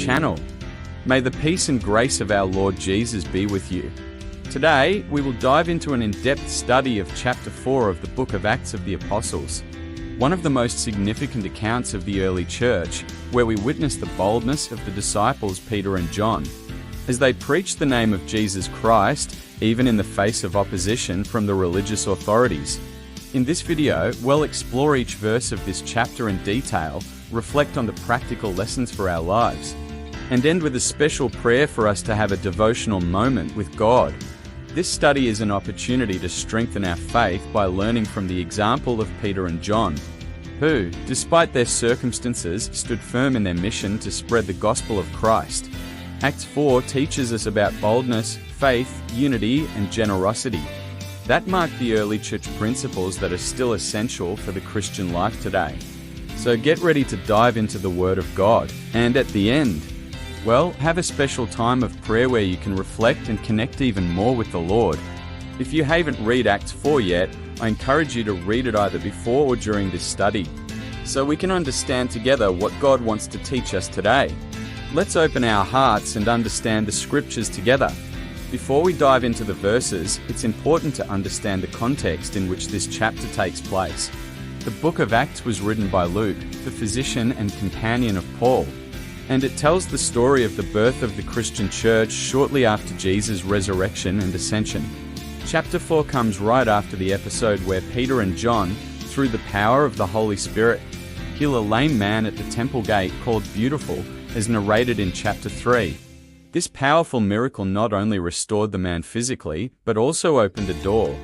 channel. May the peace and grace of our Lord Jesus be with you. Today, we will dive into an in-depth study of chapter 4 of the book of Acts of the Apostles, one of the most significant accounts of the early church, where we witness the boldness of the disciples Peter and John, as they preached the name of Jesus Christ, even in the face of opposition from the religious authorities. In this video, we'll explore each verse of this chapter in detail, reflect on the practical lessons for our lives, and end with a special prayer for us to have a devotional moment with God. This study is an opportunity to strengthen our faith by learning from the example of Peter and John, who, despite their circumstances, stood firm in their mission to spread the gospel of Christ. Acts 4 teaches us about boldness, faith, unity, and generosity. That marked the early church principles that are still essential for the Christian life today. So get ready to dive into the Word of God, and at the end, well, have a special time of prayer where you can reflect and connect even more with the Lord. If you haven't read Acts 4 yet, I encourage you to read it either before or during this study, so we can understand together what God wants to teach us today. Let's open our hearts and understand the scriptures together. Before we dive into the verses, it's important to understand the context in which this chapter takes place. The book of Acts was written by Luke, the physician and companion of Paul, and it tells the story of the birth of the Christian church shortly after Jesus' resurrection and ascension. Chapter 4 comes right after the episode where Peter and John, through the power of the Holy Spirit, heal a lame man at the temple gate called Beautiful, as narrated in chapter 3. This powerful miracle not only restored the man physically, but also opened a door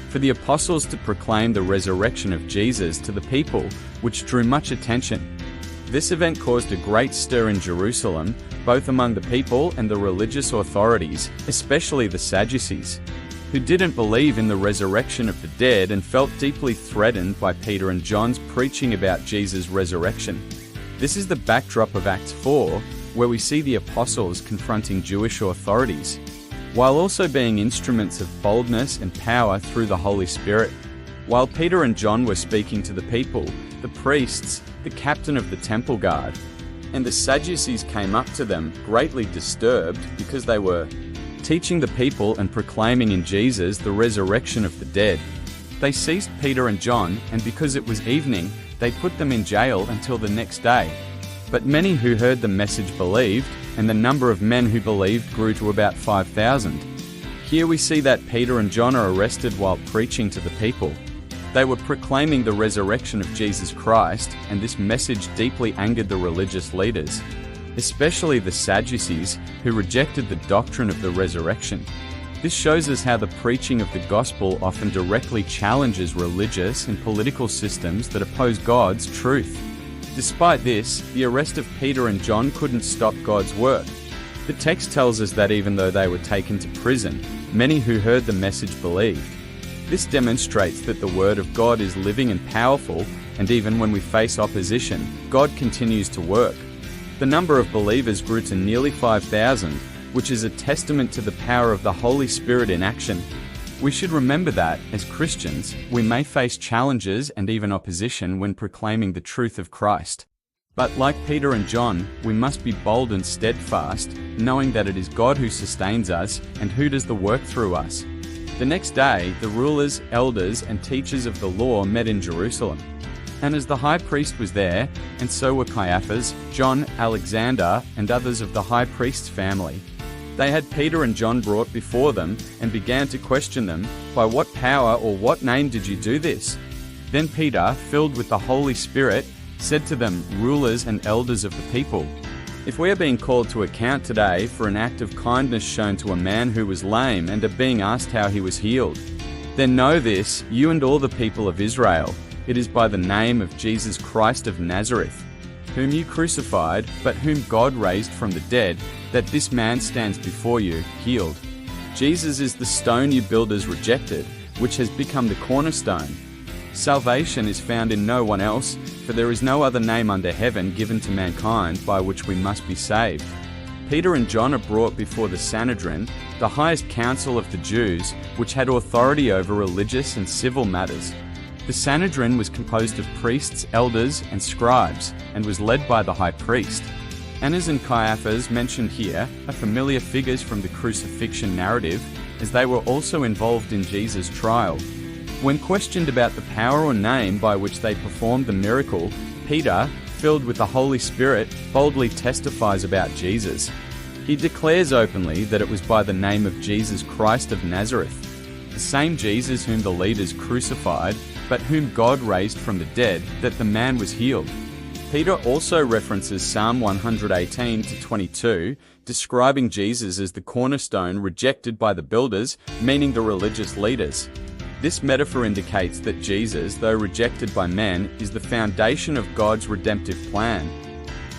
for the apostles to proclaim the resurrection of Jesus to the people, which drew much attention. This event caused a great stir in Jerusalem, both among the people and the religious authorities, especially the Sadducees, who didn't believe in the resurrection of the dead and felt deeply threatened by Peter and John's preaching about Jesus' resurrection. This is the backdrop of Acts 4, where we see the apostles confronting Jewish authorities, while also being instruments of boldness and power through the Holy Spirit. While Peter and John were speaking to the people, the priests, the captain of the temple guard, and the Sadducees came up to them, greatly disturbed, because they were teaching the people and proclaiming in Jesus the resurrection of the dead. They seized Peter and John, and because it was evening, they put them in jail until the next day. But many who heard the message believed, and the number of men who believed grew to about 5,000. Here we see that Peter and John are arrested while preaching to the people. They were proclaiming the resurrection of Jesus Christ, and this message deeply angered the religious leaders, especially the Sadducees, who rejected the doctrine of the resurrection. This shows us how the preaching of the gospel often directly challenges religious and political systems that oppose God's truth. Despite this, the arrest of Peter and John couldn't stop God's work. The text tells us that even though they were taken to prison, many who heard the message believed. This demonstrates that the Word of God is living and powerful, and even when we face opposition, God continues to work. The number of believers grew to nearly 5,000, which is a testament to the power of the Holy Spirit in action. We should remember that, as Christians, we may face challenges and even opposition when proclaiming the truth of Christ. But like Peter and John, we must be bold and steadfast, knowing that it is God who sustains us and who does the work through us. The next day, the rulers, elders, and teachers of the law met in Jerusalem. And as the high priest was there, and so were Caiaphas, John, Alexander, and others of the high priest's family, they had Peter and John brought before them and began to question them, "By what power or what name did you do this?" Then Peter, filled with the Holy Spirit, said to them, "Rulers and elders of the people, if we are being called to account today for an act of kindness shown to a man who was lame and are being asked how he was healed, then know this, you and all the people of Israel, it is by the name of Jesus Christ of Nazareth, whom you crucified, but whom God raised from the dead, that this man stands before you, healed. Jesus is the stone you builders rejected, which has become the cornerstone. Salvation is found in no one else, for there is no other name under heaven given to mankind by which we must be saved." Peter and John are brought before the Sanhedrin, the highest council of the Jews, which had authority over religious and civil matters. The Sanhedrin was composed of priests, elders, and scribes, and was led by the high priest. Annas and Caiaphas, mentioned here, are familiar figures from the crucifixion narrative, as they were also involved in Jesus' trial. When questioned about the power or name by which they performed the miracle, Peter, filled with the Holy Spirit, boldly testifies about Jesus. He declares openly that it was by the name of Jesus Christ of Nazareth, the same Jesus whom the leaders crucified, but whom God raised from the dead, that the man was healed. Peter also references Psalm 118-22, describing Jesus as the cornerstone rejected by the builders, meaning the religious leaders. This metaphor indicates that Jesus, though rejected by men, is the foundation of God's redemptive plan.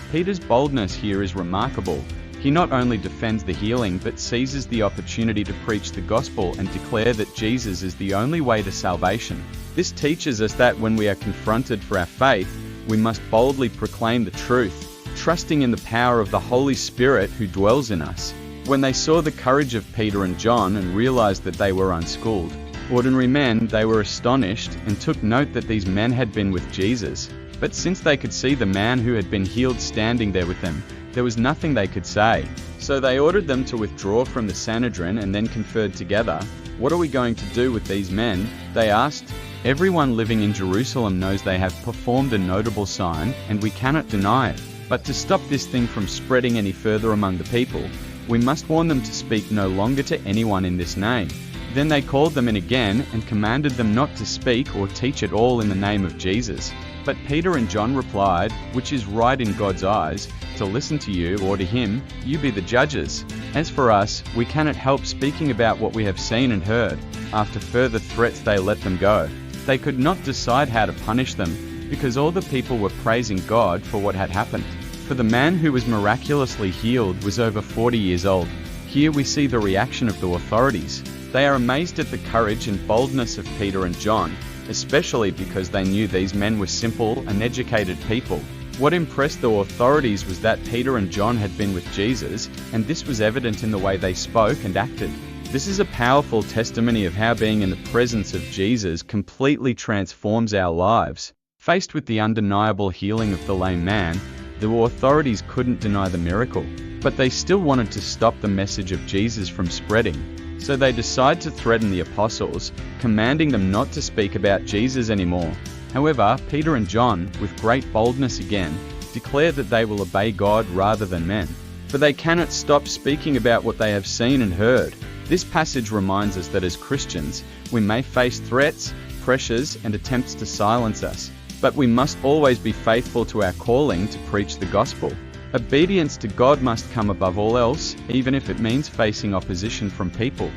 Peter's boldness here is remarkable. He not only defends the healing but seizes the opportunity to preach the gospel and declare that Jesus is the only way to salvation. This teaches us that when we are confronted for our faith, we must boldly proclaim the truth, trusting in the power of the Holy Spirit who dwells in us. When they saw the courage of Peter and John and realized that they were unschooled, ordinary men, they were astonished and took note that these men had been with Jesus. But since they could see the man who had been healed standing there with them, there was nothing they could say. So they ordered them to withdraw from the Sanhedrin and then conferred together. "What are we going to do with these men?" they asked. "Everyone living in Jerusalem knows they have performed a notable sign, and we cannot deny it. But to stop this thing from spreading any further among the people, we must warn them to speak no longer to anyone in this name." Then they called them in again and commanded them not to speak or teach at all in the name of Jesus. But Peter and John replied, "Which is right in God's eyes, to listen to you or to him, you be the judges. As for us, we cannot help speaking about what we have seen and heard." After further threats they let them go. They could not decide how to punish them, because all the people were praising God for what had happened. For the man who was miraculously healed was over 40 years old. Here we see the reaction of the authorities. They are amazed at the courage and boldness of Peter and John, especially because they knew these men were simple, uneducated people. What impressed the authorities was that Peter and John had been with Jesus, and this was evident in the way they spoke and acted. This is a powerful testimony of how being in the presence of Jesus completely transforms our lives. Faced with the undeniable healing of the lame man, the authorities couldn't deny the miracle, but they still wanted to stop the message of Jesus from spreading. So they decide to threaten the apostles, commanding them not to speak about Jesus anymore. However, Peter and John, with great boldness again, declare that they will obey God rather than men. For they cannot stop speaking about what they have seen and heard. This passage reminds us that as Christians, we may face threats, pressures, and attempts to silence us, but we must always be faithful to our calling to preach the gospel. Obedience to God must come above all else, even if it means facing opposition from people.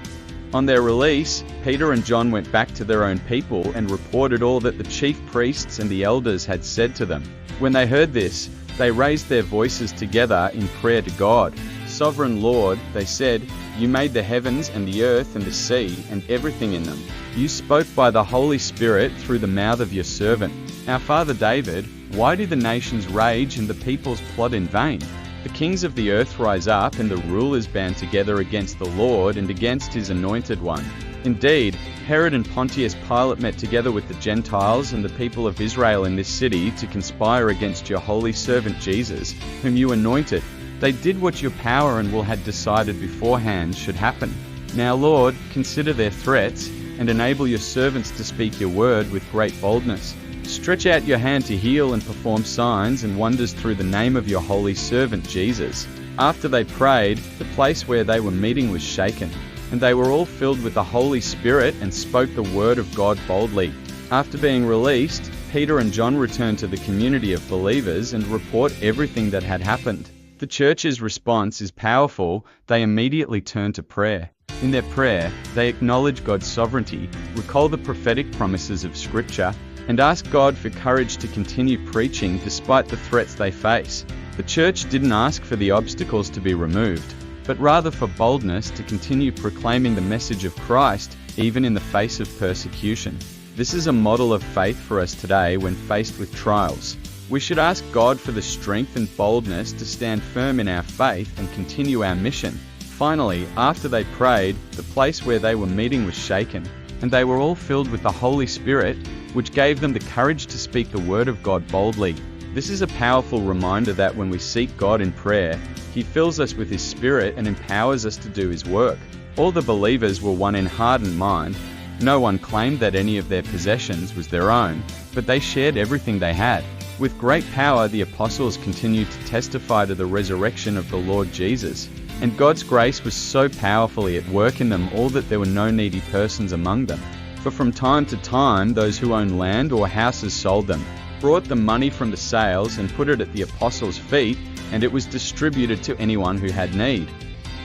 On their release, Peter and John went back to their own people and reported all that the chief priests and the elders had said to them. When they heard this, they raised their voices together in prayer to God. "Sovereign Lord," they said, "you made the heavens and the earth and the sea and everything in them. You spoke by the Holy Spirit through the mouth of your servant. Our father David, why do the nations rage and the peoples plot in vain? The kings of the earth rise up and the rulers band together against the Lord and against his anointed one." Indeed, Herod and Pontius Pilate met together with the Gentiles and the people of Israel in this city to conspire against your holy servant Jesus, whom you anointed. They did what your power and will had decided beforehand should happen. Now, Lord, consider their threats and enable your servants to speak your word with great boldness. Stretch out your hand to heal and perform signs and wonders through the name of your holy servant Jesus. After they prayed, the place where they were meeting was shaken, and they were all filled with the Holy Spirit and spoke the word of God boldly. After being released, Peter and John returned to the community of believers and report everything that had happened. The church's response is powerful. They immediately turn to prayer. In their prayer, they acknowledge God's sovereignty, recall the prophetic promises of Scripture, and ask God for courage to continue preaching despite the threats they face. The church didn't ask for the obstacles to be removed, but rather for boldness to continue proclaiming the message of Christ, even in the face of persecution. This is a model of faith for us today when faced with trials. We should ask God for the strength and boldness to stand firm in our faith and continue our mission. Finally, after they prayed, the place where they were meeting was shaken, and they were all filled with the Holy Spirit, which gave them the courage to speak the word of God boldly. This is a powerful reminder that when we seek God in prayer, He fills us with His Spirit and empowers us to do His work. All the believers were one in heart and mind. No one claimed that any of their possessions was their own, but they shared everything they had. With great power, the apostles continued to testify to the resurrection of the Lord Jesus. And God's grace was so powerfully at work in them all that there were no needy persons among them. For from time to time, those who owned land or houses sold them, brought the money from the sales and put it at the apostles' feet, and it was distributed to anyone who had need.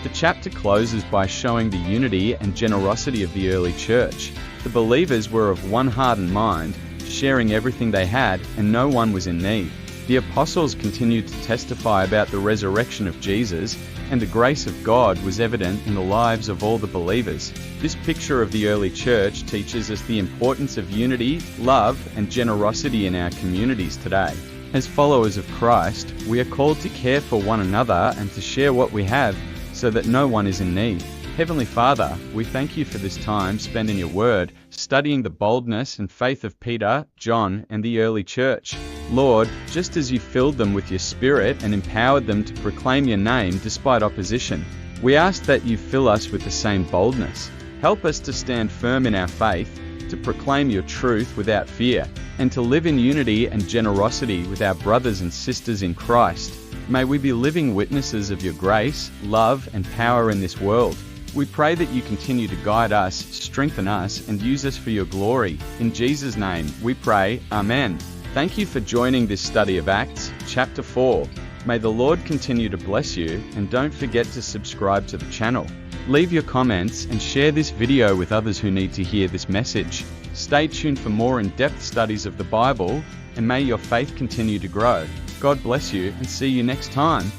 The chapter closes by showing the unity and generosity of the early church. The believers were of one heart and mind, sharing everything they had, and no one was in need. The apostles continued to testify about the resurrection of Jesus, and the grace of God was evident in the lives of all the believers. This picture of the early church teaches us the importance of unity, love, and generosity in our communities today. As followers of Christ, we are called to care for one another and to share what we have so that no one is in need. Heavenly Father, we thank You for this time spent in Your Word, studying the boldness and faith of Peter, John, and the early church. Lord, just as You filled them with Your Spirit and empowered them to proclaim Your name despite opposition, we ask that You fill us with the same boldness. Help us to stand firm in our faith, to proclaim Your truth without fear, and to live in unity and generosity with our brothers and sisters in Christ. May we be living witnesses of Your grace, love, and power in this world. We pray that You continue to guide us, strengthen us, and use us for Your glory. In Jesus' name, we pray. Amen. Thank you for joining this study of Acts, chapter 4. May the Lord continue to bless you, and don't forget to subscribe to the channel. Leave your comments and share this video with others who need to hear this message. Stay tuned for more in-depth studies of the Bible, and may your faith continue to grow. God bless you, and see you next time.